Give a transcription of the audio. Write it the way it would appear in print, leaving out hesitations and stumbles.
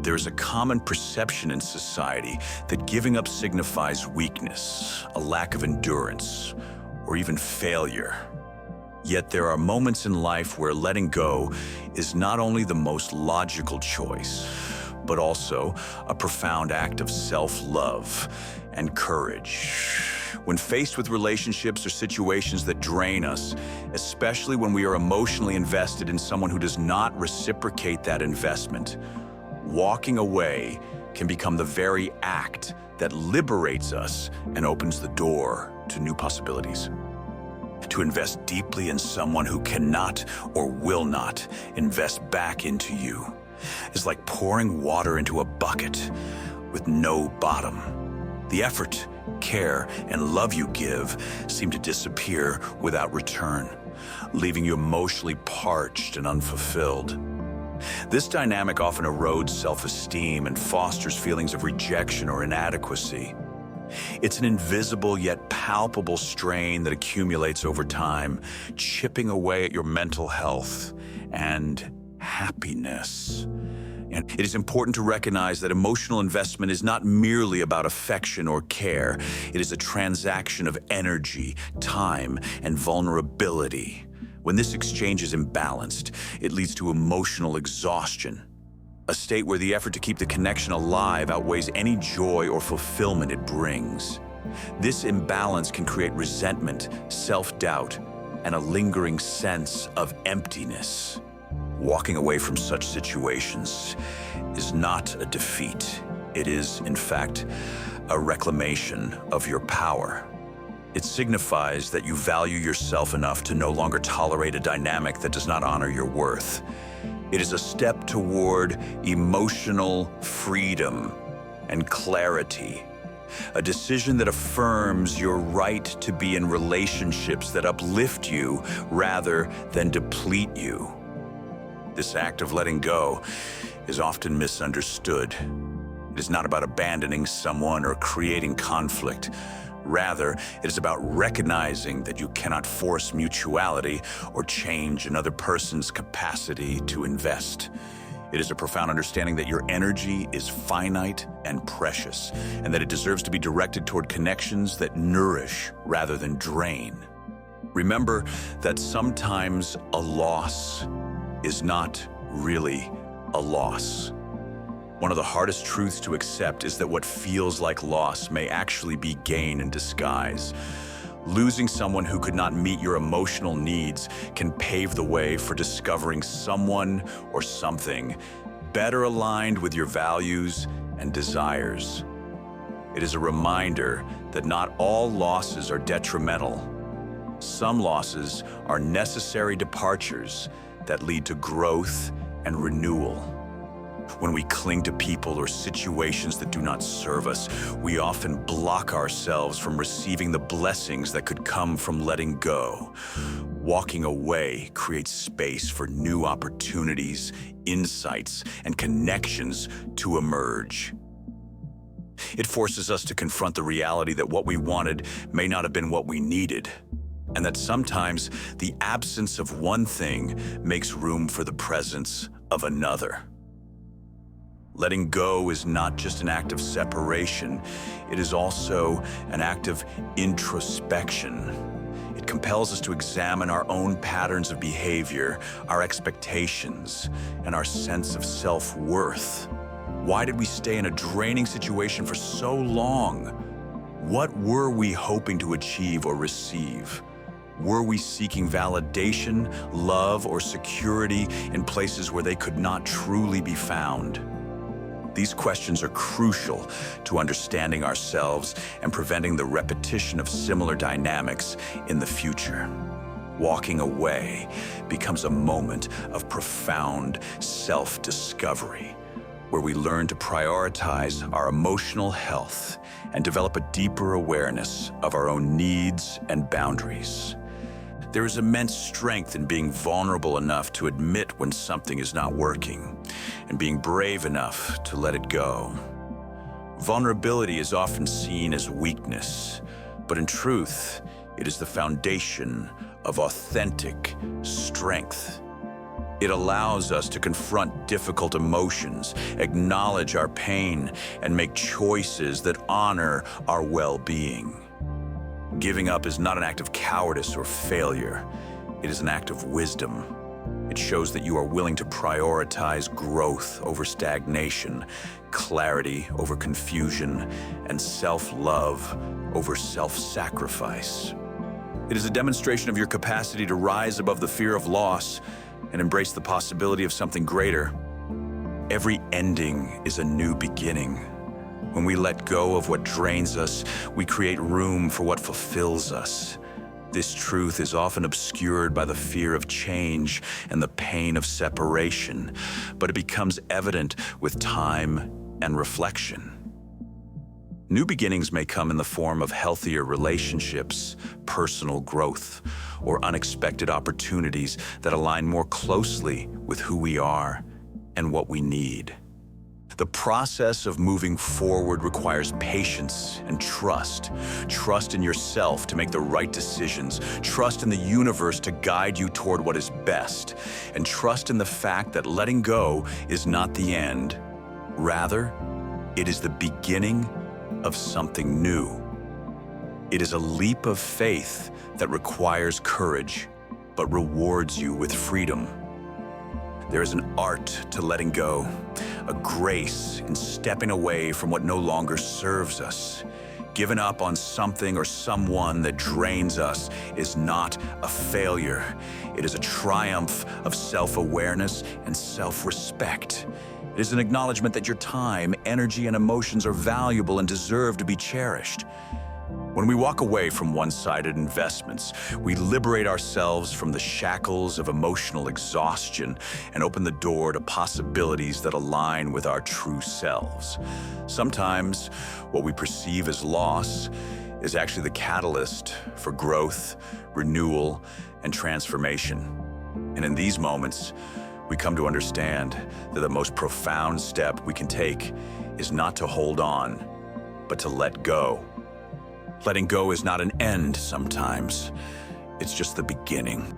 There is a common perception in society that giving up signifies weakness, a lack of endurance, or even failure. Yet there are moments in life where letting go is not only the most logical choice, but also a profound act of self-love and courage. When faced with relationships or situations that drain us, especially when we are emotionally invested in someone who does not reciprocate that investment, walking away can become the very act that liberates us and opens the door to new possibilities. To invest deeply in someone who cannot or will not invest back into you is like pouring water into a bucket with no bottom. The effort, care, and love you give seem to disappear without return, leaving you emotionally parched and unfulfilled. This dynamic often erodes self-esteem and fosters feelings of rejection or inadequacy. It's an invisible yet palpable strain that accumulates over time, chipping away at your mental health and happiness. And it is important to recognize that emotional investment is not merely about affection or care. It is a transaction of energy, time, and vulnerability. When this exchange is imbalanced, it leads to emotional exhaustion, a state where the effort to keep the connection alive outweighs any joy or fulfillment it brings. This imbalance can create resentment, self-doubt, and a lingering sense of emptiness. Walking away from such situations is not a defeat. It is, in fact, a reclamation of your power. It signifies that you value yourself enough to no longer tolerate a dynamic that does not honor your worth. It is a step toward emotional freedom and clarity, a decision that affirms your right to be in relationships that uplift you rather than deplete you. This act of letting go is often misunderstood. It is not about abandoning someone or creating conflict. Rather, it is about recognizing that you cannot force mutuality or change another person's capacity to invest. It is a profound understanding that your energy is finite and precious, and that it deserves to be directed toward connections that nourish rather than drain. Remember that sometimes a loss is not really a loss. One of the hardest truths to accept is that what feels like loss may actually be gain in disguise. Losing someone who could not meet your emotional needs can pave the way for discovering someone or something better aligned with your values and desires. It is a reminder that not all losses are detrimental. Some losses are necessary departures that lead to growth and renewal. When we cling to people or situations that do not serve us, we often block ourselves from receiving the blessings that could come from letting go. Walking away creates space for new opportunities, insights, and connections to emerge. It forces us to confront the reality that what we wanted may not have been what we needed, and that sometimes the absence of one thing makes room for the presence of another. Letting go is not just an act of separation, it is also an act of introspection. It compels us to examine our own patterns of behavior, our expectations, and our sense of self-worth. Why did we stay in a draining situation for so long? What were we hoping to achieve or receive? Were we seeking validation, love, or security in places where they could not truly be found? These questions are crucial to understanding ourselves and preventing the repetition of similar dynamics in the future. Walking away becomes a moment of profound self-discovery, where we learn to prioritize our emotional health and develop a deeper awareness of our own needs and boundaries. There is immense strength in being vulnerable enough to admit when something is not working, and being brave enough to let it go. Vulnerability is often seen as weakness, but in truth, it is the foundation of authentic strength. It allows us to confront difficult emotions, acknowledge our pain, and make choices that honor our well-being. Giving up is not an act of cowardice or failure. It is an act of wisdom. It shows that you are willing to prioritize growth over stagnation, clarity over confusion, and self-love over self-sacrifice. It is a demonstration of your capacity to rise above the fear of loss and embrace the possibility of something greater. Every ending is a new beginning. When we let go of what drains us, we create room for what fulfills us. This truth is often obscured by the fear of change and the pain of separation, but it becomes evident with time and reflection. New beginnings may come in the form of healthier relationships, personal growth, or unexpected opportunities that align more closely with who we are and what we need. The process of moving forward requires patience and trust. Trust in yourself to make the right decisions. Trust in the universe to guide you toward what is best. And trust in the fact that letting go is not the end. Rather, it is the beginning of something new. It is a leap of faith that requires courage, but rewards you with freedom. There is an art to letting go, a grace in stepping away from what no longer serves us. Giving up on something or someone that drains us is not a failure. It is a triumph of self-awareness and self-respect. It is an acknowledgement that your time, energy, and emotions are valuable and deserve to be cherished. When we walk away from one-sided investments, we liberate ourselves from the shackles of emotional exhaustion and open the door to possibilities that align with our true selves. Sometimes, what we perceive as loss is actually the catalyst for growth, renewal, and transformation. And in these moments, we come to understand that the most profound step we can take is not to hold on, but to let go. Letting go is not an end sometimes. It's just the beginning.